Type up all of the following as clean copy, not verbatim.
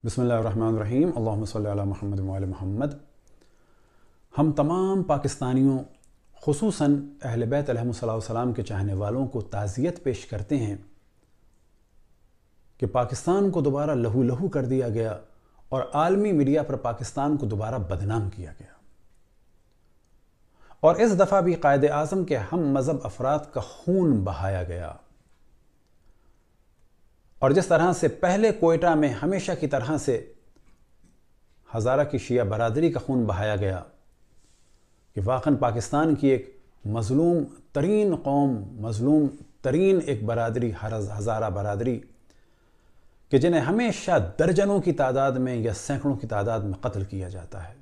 بسم اللہ الرحمن الرحیم اللہم صلی علی محمد وعلی محمد۔ ہم تمام پاکستانیوں خصوصاً اہل بیت علیہم السلام کے چاہنے والوں کو تعزیت پیش کرتے ہیں کہ پاکستان کو دوبارہ لہو لہو کر دیا گیا اور عالمی میڈیا پر پاکستان کو دوبارہ بدنام کیا گیا، اور اس دفعہ بھی قائد اعظم کے ہم مذہب افراد کا خون بہایا گیا، اور جس طرح سے پہلے کوئٹہ میں ہمیشہ کی طرح سے ہزارہ کی شیعہ برادری کا خون بہایا گیا کہ واقعاً پاکستان کی ایک مظلوم ترین قوم، مظلوم ترین ایک برادری ہزارہ برادری کہ جنہیں ہمیشہ درجنوں کی تعداد میں یا سینکڑوں کی تعداد میں قتل کیا جاتا ہے،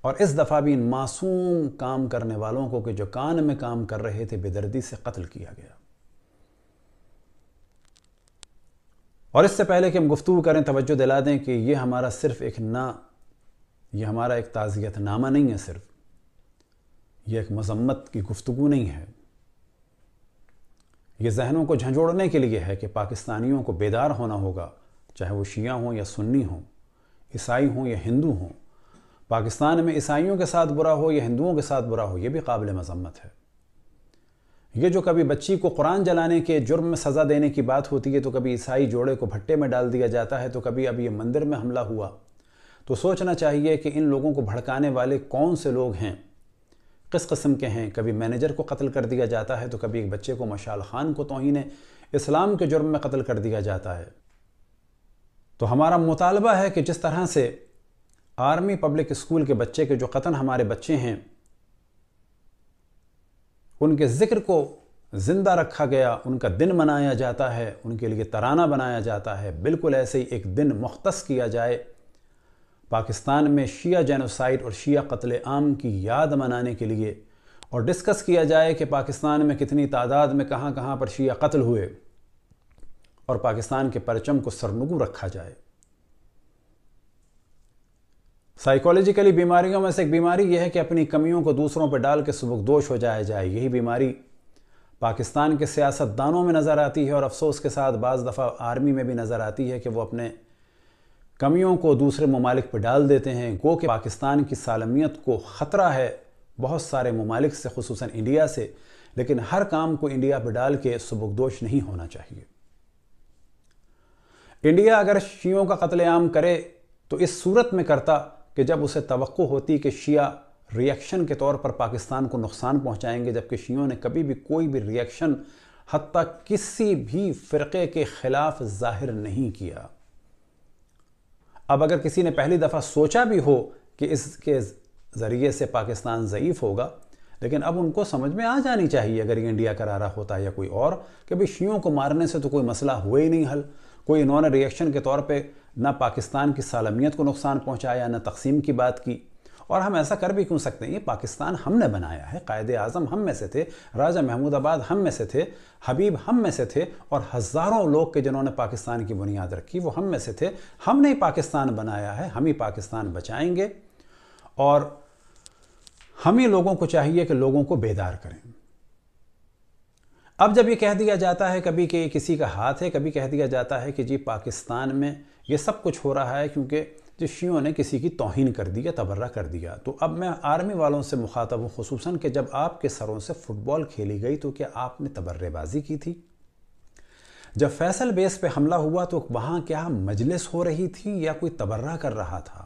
اور اس دفعہ بھی ان معصوم کام کرنے والوں کو کہ جو کان میں کام کر رہے تھے بے دردی سے قتل کیا گیا۔ اور اس سے پہلے کہ ہم گفتگو کریں توجہ دلا دیں کہ یہ ہمارا صرف یہ ہمارا ایک تعزیت نامہ نہیں ہے، صرف یہ ایک مذمت کی گفتگو نہیں ہے، یہ ذہنوں کو جھنجھوڑنے کے لیے ہے کہ پاکستانیوں کو بیدار ہونا ہوگا، چاہے وہ شیعہ ہوں یا سنی ہوں، عیسائی ہوں یا ہندو ہوں۔ پاکستان میں عیسائیوں کے ساتھ برا ہو یا ہندوؤں کے ساتھ برا ہو، یہ بھی قابل مذمت ہے۔ یہ جو کبھی بچی کو قرآن جلانے کے جرم میں سزا دینے کی بات ہوتی ہے تو کبھی عیسائی جوڑے کو بھٹے میں ڈال دیا جاتا ہے، تو کبھی اب یہ مندر میں حملہ ہوا، تو سوچنا چاہیے کہ ان لوگوں کو بھڑکانے والے کون سے لوگ ہیں، کس قسم کے ہیں۔ کبھی مینیجر کو قتل کر دیا جاتا ہے، تو کبھی ایک بچے کو مشال خان کو توہین اسلام کے جرم میں قتل کر دیا جاتا ہے۔ تو ہمارا مطالبہ ہے کہ جس طرح سے آرمی پبلک اسکول کے بچے کے جو قتل ہمارے بچے ہیں ان کے ذکر کو زندہ رکھا گیا، ان کا دن منایا جاتا ہے، ان کے لیے ترانہ بنایا جاتا ہے، بالکل ایسے ہی ایک دن مختص کیا جائے پاکستان میں شیعہ جینوسائیڈ اور شیعہ قتل عام کی یاد منانے کے لیے، اور ڈسکس کیا جائے کہ پاکستان میں کتنی تعداد میں کہاں کہاں پر شیعہ قتل ہوئے، اور پاکستان کے پرچم کو سرنگوں رکھا جائے۔ سائیکولوجیکلی بیماریوں میں سے ایک بیماری یہ ہے کہ اپنی کمیوں کو دوسروں پہ ڈال کے سبکدوش ہو جائے۔ یہی بیماری پاکستان کے سیاست دانوں میں نظر آتی ہے، اور افسوس کے ساتھ بعض دفعہ آرمی میں بھی نظر آتی ہے کہ وہ اپنے کمیوں کو دوسرے ممالک پہ ڈال دیتے ہیں، گو کہ پاکستان کی سالمیت کو خطرہ ہے بہت سارے ممالک سے، خصوصاً انڈیا سے، لیکن ہر کام کو انڈیا پہ ڈال کے سبکدوش نہیں ہونا چاہیے۔ انڈیا اگر شیعوں کا قتل عام کرے تو اس صورت میں کرتا کہ جب اسے توقع ہوتی کہ شیعہ ری ایکشن کے طور پر پاکستان کو نقصان پہنچائیں گے، جبکہ شیعوں نے کبھی بھی کوئی بھی ری ایکشن حتیٰ کسی بھی فرقے کے خلاف ظاہر نہیں کیا۔ اب اگر کسی نے پہلی دفعہ سوچا بھی ہو کہ اس کے ذریعے سے پاکستان ضعیف ہوگا، لیکن اب ان کو سمجھ میں آ جانی چاہیے اگر یہ انڈیا کرا رہا ہوتا ہے یا کوئی اور، کہ بھی شیعوں کو مارنے سے تو کوئی مسئلہ ہوا ہی نہیں حل، کوئی انہوں نے ری ایکشن کے طور پہ نہ پاکستان کی سالمیت کو نقصان پہنچایا نہ تقسیم کی بات کی۔ اور ہم ایسا کر بھی کیوں سکتے ہیں؟ یہ پاکستان ہم نے بنایا ہے، قائد اعظم ہم میں سے تھے، راجہ محمود آباد ہم میں سے تھے، حبیب ہم میں سے تھے، اور ہزاروں لوگ کے جنہوں نے پاکستان کی بنیاد رکھی وہ ہم میں سے تھے۔ ہم نے پاکستان بنایا ہے، ہم ہی پاکستان بچائیں گے، اور ہم ہی لوگوں کو چاہیے کہ لوگوں کو بیدار کریں۔ اب جب یہ کہہ دیا جاتا ہے کبھی کہ کسی کا ہاتھ ہے، کبھی کہہ دیا جاتا ہے کہ جی پاکستان میں یہ سب کچھ ہو رہا ہے کیونکہ جو شیعوں نے کسی کی توہین کر دی یا تبرہ کر دیا، تو اب میں آرمی والوں سے مخاطب ہوں، خصوصاً کہ جب آپ کے سروں سے فٹ بال کھیلی گئی تو کیا آپ نے تبرہ بازی کی تھی؟ جب فیصل بیس پہ حملہ ہوا تو وہاں کیا مجلس ہو رہی تھی یا کوئی تبرہ کر رہا تھا؟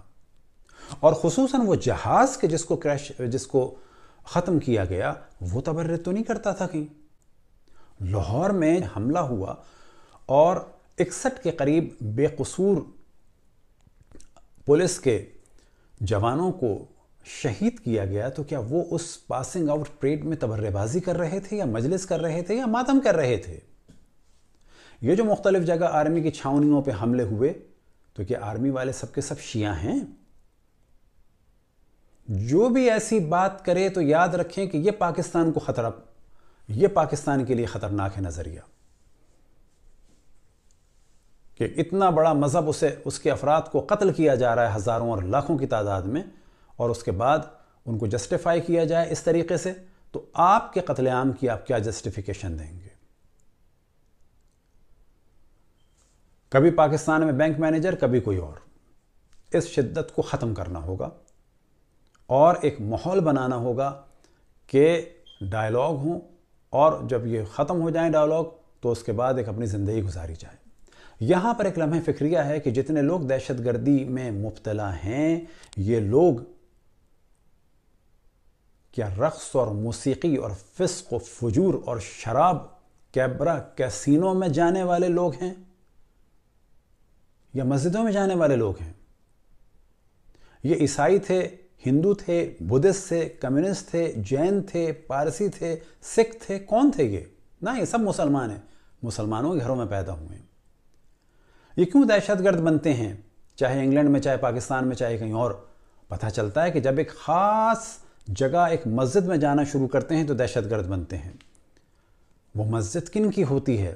اور خصوصاً وہ جہاز کے جس کو ختم کیا گیا وہ تبرہ تو نہیں کرتا تھا کہیں؟ لاہور میں حملہ ہوا اور 61 کے قریب بے قصور پولیس کے جوانوں کو شہید کیا گیا، تو کیا وہ اس پاسنگ آؤٹ پریڈ میں تبرہ بازی کر رہے تھے یا مجلس کر رہے تھے یا ماتم کر رہے تھے؟ یہ جو مختلف جگہ آرمی کی چھاؤنیوں پہ حملے ہوئے، تو کیا آرمی والے سب کے سب شیعہ ہیں؟ جو بھی ایسی بات کرے تو یاد رکھیں کہ یہ پاکستان کو خطرہ، یہ پاکستان کے لیے خطرناک ہے نظریہ، کہ اتنا بڑا مذہب اس کے افراد کو قتل کیا جا رہا ہے ہزاروں اور لاکھوں کی تعداد میں، اور اس کے بعد ان کو جسٹیفائی کیا جائے اس طریقے سے، تو آپ کے قتل عام کی آپ کیا جسٹیفیکیشن دیں گے؟ کبھی پاکستان میں بینک مینیجر، کبھی کوئی اور۔ اس شدت کو ختم کرنا ہوگا اور ایک ماحول بنانا ہوگا کہ ڈائلاگ ہوں، اور جب یہ ختم ہو جائیں ڈائلاگ تو اس کے بعد ایک اپنی زندگی گزاری جائے۔ یہاں پر ایک لمحہ فکریہ ہے کہ جتنے لوگ دہشت گردی میں مبتلا ہیں، یہ لوگ کیا رقص اور موسیقی اور فسق و فجور اور شراب، کیبرا، کیسینوں میں جانے والے لوگ ہیں یا مسجدوں میں جانے والے لوگ ہیں؟ یہ عیسائی تھے، ہندو تھے، بدھسٹ تھے، کمیونسٹ تھے، جین تھے، پارسی تھے، سکھ تھے، کون تھے یہ؟ نہ، یہ سب مسلمان ہیں، مسلمانوں کے گھروں میں پیدا ہوئے ہیں۔ یہ کیوں دہشت گرد بنتے ہیں؟ چاہے انگلینڈ میں، چاہے پاکستان میں، چاہے کہیں اور، پتہ چلتا ہے کہ جب ایک خاص جگہ ایک مسجد میں جانا شروع کرتے ہیں تو دہشت گرد بنتے ہیں۔ وہ مسجد کن کی ہوتی ہے؟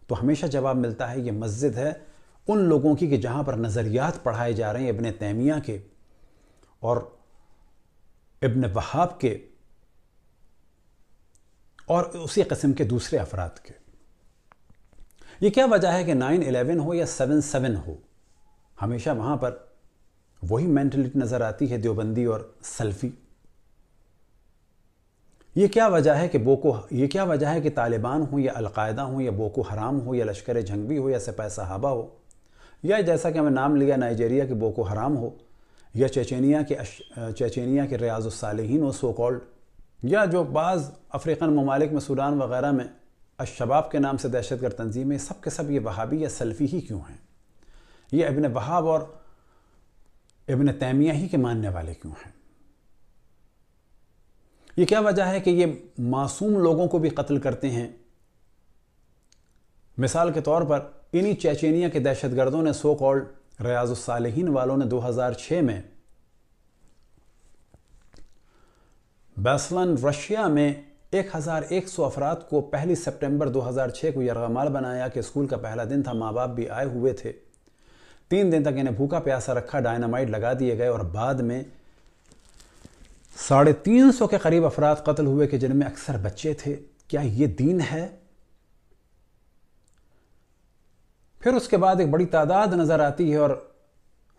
تو ہمیشہ جواب ملتا ہے یہ مسجد ہے ان لوگوں کی کہ جہاں پر نظریات پڑھائے جا رہے ہیں ابن تیمیہ کے اور ابن وہاب کے اور اسی قسم کے دوسرے افراد کے۔ یہ کیا وجہ ہے کہ 9/11 ہو یا 7/7 ہو، ہمیشہ وہاں پر وہی مینٹلٹی نظر آتی ہے، دیوبندی اور سلفی؟ یہ کیا وجہ ہے کہ طالبان ہوں یا القاعدہ ہوں یا بوکو حرام ہو یا لشکر جنگبی ہو یا سپاہ صحابہ ہو، یا جیسا کہ ہمیں نام لیا نائجیریا کے بوکو حرام ہو، یا چیچینیا کے ریاض الصالحین ہو سو کالڈ، یا جو بعض افریقن ممالک میں سوڈان وغیرہ میں الشباب کے نام سے دہشت گرد تنظیمیں، سب کے سب یہ وہابی یا سلفی ہی کیوں ہیں؟ یہ ابن وہاب اور ابن تیمیہ ہی کے ماننے والے کیوں ہیں؟ یہ کیا وجہ ہے کہ یہ معصوم لوگوں کو بھی قتل کرتے ہیں؟ مثال کے طور پر انہی چیچینیا کے دہشت گردوں نے، سو کالڈ ریاض الصالحین والوں نے 2006 میں بیسلن رشیا میں 1100 افراد کو 1 سپٹمبر 2006 کو یرغمال بنایا کہ اسکول کا پہلا دن تھا، ماں باپ بھی آئے ہوئے تھے۔ 3 دن تک انہیں بھوکا پیاسا رکھا، ڈائنامائٹ لگا دیے گئے اور بعد میں 350 کے قریب افراد قتل ہوئے کہ جن میں اکثر بچے تھے۔ کیا یہ دین ہے؟ پھر اس کے بعد ایک بڑی تعداد نظر آتی ہے، اور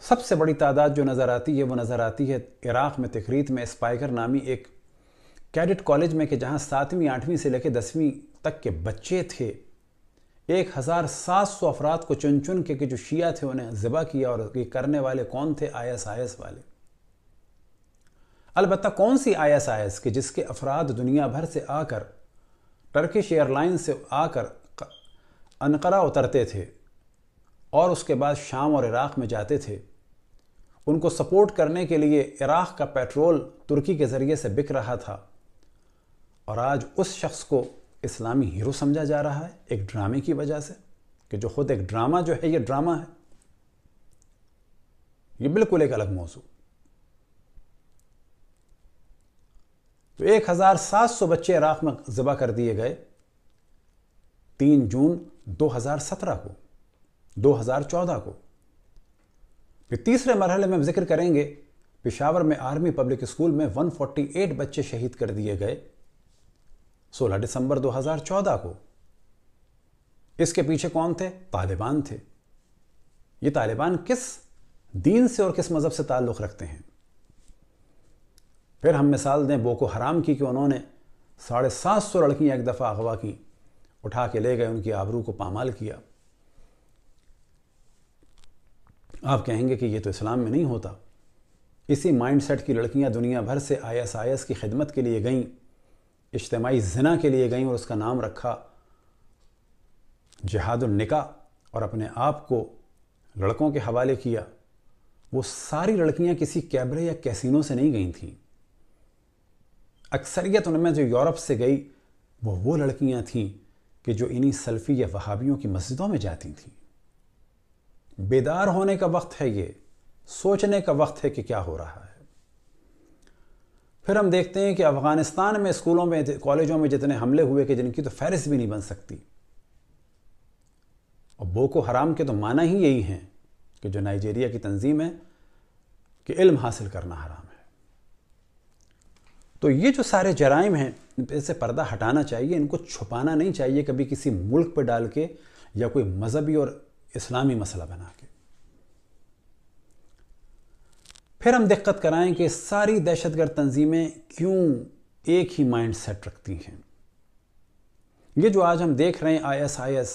سب سے بڑی تعداد جو نظر آتی ہے وہ نظر آتی ہے عراق میں تکریت میں اسپائکر نامی ایک کیڈٹ کالج میں، کہ جہاں 7ویں 8ویں سے لے کے 10ویں تک کے بچے تھے۔ 1700 افراد کو چن چن کے جو شیعہ تھے انہیں ذبح کیا، اور یہ کرنے والے کون تھے؟ IS والے۔ البتہ کون سی IS کہ جس کے افراد دنیا بھر سے آ کر ٹرکش ایئر لائن سے آ کر انقرہ اترتے تھے اور اس کے بعد شام اور عراق میں جاتے تھے۔ ان کو سپورٹ کرنے کے لیے عراق کا پیٹرول ترکی کے ذریعے سے بک رہا تھا، اور آج اس شخص کو اسلامی ہیرو سمجھا جا رہا ہے ایک ڈرامے کی وجہ سے، کہ جو خود ایک ڈرامہ جو ہے، یہ ڈرامہ ہے۔ یہ بالکل ایک الگ موضوع۔ تو 1700 بچے عراق میں ذبح کر دیے گئے 3 جون 2017 کو، 2014 کو۔ پھر تیسرے مرحلے میں ذکر کریں گے، پشاور میں آرمی پبلک اسکول میں 148 بچے شہید کر دیے گئے 16 دسمبر 2014 کو۔ اس کے پیچھے کون تھے؟ طالبان تھے۔ یہ طالبان کس دین سے اور کس مذہب سے تعلق رکھتے ہیں؟ پھر ہم مثال دیں بوکو حرام کی، کہ انہوں نے 750 لڑکیاں ایک دفعہ اغوا کی، اٹھا کے لے گئے، ان کی آبرو کو پامال کیا۔ آپ کہیں گے کہ یہ تو اسلام میں نہیں ہوتا۔ اسی مائنڈ سیٹ کی لڑکیاں دنیا بھر سے IS کی خدمت کے لیے گئیں، اجتماعی زنا کے لیے گئیں، اور اس کا نام رکھا جہاد النکاح، اور اپنے آپ کو لڑکوں کے حوالے کیا۔ وہ ساری لڑکیاں کسی کیبرے یا کیسینوں سے نہیں گئی تھیں۔ اکثریت ان میں جو یورپ سے گئی وہ لڑکیاں تھیں کہ جو انہی سلفی یا وہابیوں کی مسجدوں میں جاتی تھیں۔ بیدار ہونے کا وقت ہے، یہ سوچنے کا وقت ہے کہ کیا ہو رہا ہے۔ پھر ہم دیکھتے ہیں کہ افغانستان میں اسکولوں میں، کالجوں میں جتنے حملے ہوئے کہ جن کی تو فہرست بھی نہیں بن سکتی، اور بوکو حرام کے تو معنی ہی یہی ہیں کہ جو نائجیریا کی تنظیم ہے کہ علم حاصل کرنا حرام ہے۔ تو یہ جو سارے جرائم ہیں، ان سے پردہ ہٹانا چاہیے، ان کو چھپانا نہیں چاہیے کبھی کسی ملک پہ ڈال کے، یا کوئی مذہبی اور اسلامی مسئلہ بنا کے۔ پھر ہم دقت کرائیں کہ ساری دہشت گرد تنظیمیں کیوں ایک ہی مائنڈ سیٹ رکھتی ہیں۔ یہ جو آج ہم دیکھ رہے ہیں ISIS،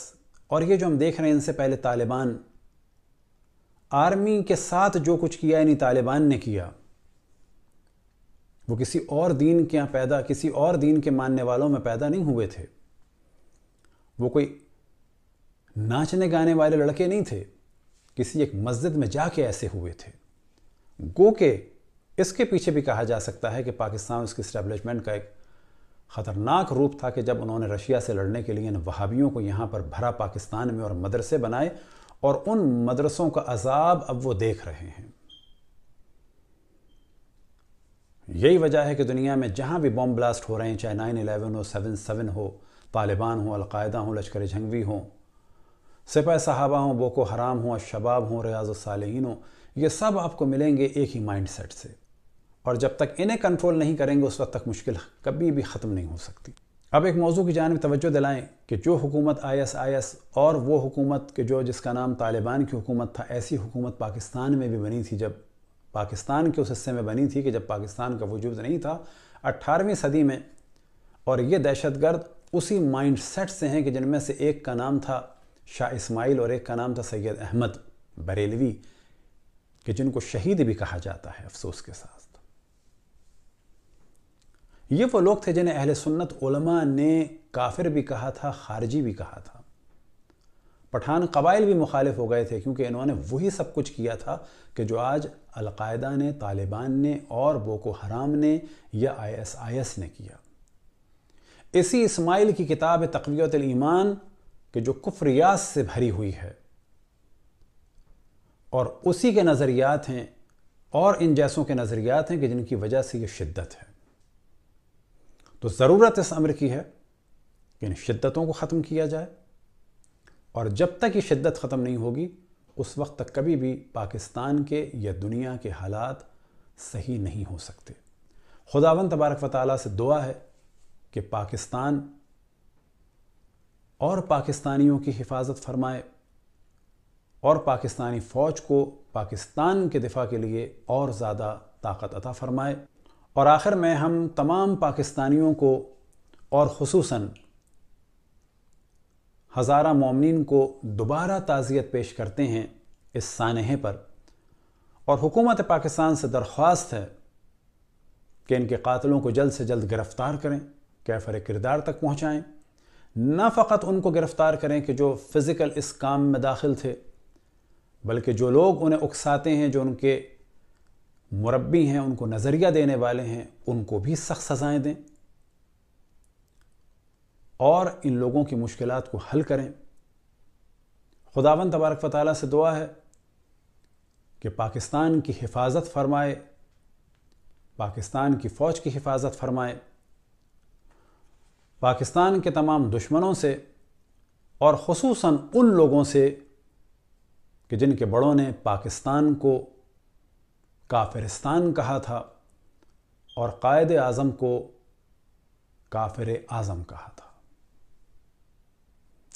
اور یہ جو ہم دیکھ رہے ہیں ان سے پہلے طالبان، آرمی کے ساتھ جو کچھ کیا یعنی طالبان نے کیا، وہ کسی اور دین کے کسی اور دین کے ماننے والوں میں پیدا نہیں ہوئے تھے۔ وہ کوئی ناچنے گانے والے لڑکے نہیں تھے، کسی ایک مسجد میں جا کے ایسے ہوئے تھے۔ گو کہ اس کے پیچھے بھی کہا جا سکتا ہے کہ پاکستان اس کی اسٹیبلشمنٹ کا ایک خطرناک روپ تھا کہ جب انہوں نے رشیا سے لڑنے کے لیے ان وہابیوں کو یہاں پر بھرا پاکستان میں اور مدرسے بنائے، اور ان مدرسوں کا عذاب اب وہ دیکھ رہے ہیں۔ یہی وجہ ہے کہ دنیا میں جہاں بھی بم بلاسٹ ہو رہے ہیں، چاہے 9/11 ہو، 7/7 ہو، طالبان ہو، القاعدہ ہو، لشکر جھنگوی ہوں، سپاہ صحابہ ہوں، بوکو حرام ہوں، الشباب ہوں، ریاض الصالحین ہوں، یہ سب آپ کو ملیں گے ایک ہی مائنڈ سیٹ سے، اور جب تک انہیں کنٹرول نہیں کریں گے اس وقت تک مشکل کبھی بھی ختم نہیں ہو سکتی۔ اب ایک موضوع کی جانب توجہ دلائیں کہ جو حکومت ISIS اور وہ حکومت کہ جس کا نام طالبان کی حکومت تھا، ایسی حکومت پاکستان میں بھی بنی تھی، جب پاکستان کے اس حصے میں بنی تھی کہ جب پاکستان کا وجود نہیں تھا 18ویں صدی میں، اور یہ دہشت گرد اسی مائنڈ سیٹ سے ہیں کہ جن میں سے ایک کا نام تھا شاہ اسماعیل اور ایک کا نام تھا سید احمد بریلوی، کہ جن کو شہید بھی کہا جاتا ہے افسوس کے ساتھ۔ یہ وہ لوگ تھے جنہیں اہل سنت علماء نے کافر بھی کہا تھا، خارجی بھی کہا تھا۔ پٹھان قبائل بھی مخالف ہو گئے تھے کیونکہ انہوں نے وہی سب کچھ کیا تھا کہ جو آج القاعدہ نے، طالبان نے اور بوکو حرام نے یا ISIS نے کیا۔ اسی اسماعیل کی کتاب تقویت الایمان کہ جو کفریات سے بھری ہوئی ہے، اور اسی کے نظریات ہیں اور ان جیسوں کے نظریات ہیں کہ جن کی وجہ سے یہ شدت ہے۔ تو ضرورت اس امر کی ہے کہ ان شدتوں کو ختم کیا جائے، اور جب تک یہ شدت ختم نہیں ہوگی اس وقت تک کبھی بھی پاکستان کے یا دنیا کے حالات صحیح نہیں ہو سکتے۔ خداوند تبارک و تعالیٰ سے دعا ہے کہ پاکستان اور پاکستانیوں کی حفاظت فرمائے، اور پاکستانی فوج کو پاکستان کے دفاع کے لیے اور زیادہ طاقت عطا فرمائے۔ اور آخر میں ہم تمام پاکستانیوں کو اور خصوصاً ہزارہ مومنین کو دوبارہ تعزیت پیش کرتے ہیں اس سانحے پر، اور حکومت پاکستان سے درخواست ہے کہ ان کے قاتلوں کو جلد سے جلد گرفتار کریں، کیفر کردار تک پہنچائیں۔ نہ فقط ان کو گرفتار کریں کہ جو فزیکل اس کام میں داخل تھے، بلکہ جو لوگ انہیں اکساتے ہیں، جو ان کے مربی ہیں، ان کو نظریہ دینے والے ہیں، ان کو بھی سخت سزائیں دیں، اور ان لوگوں کی مشکلات کو حل کریں۔ خداوند تبارک و تعالیٰ سے دعا ہے کہ پاکستان کی حفاظت فرمائے، پاکستان کی فوج کی حفاظت فرمائے، پاکستان کے تمام دشمنوں سے، اور خصوصاً ان لوگوں سے کہ جن کے بڑوں نے پاکستان کو کافرستان کہا تھا اور قائد اعظم کو کافر اعظم کہا تھا۔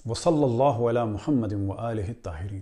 وصلی اللہ علی محمد وآلہ الطاہرین۔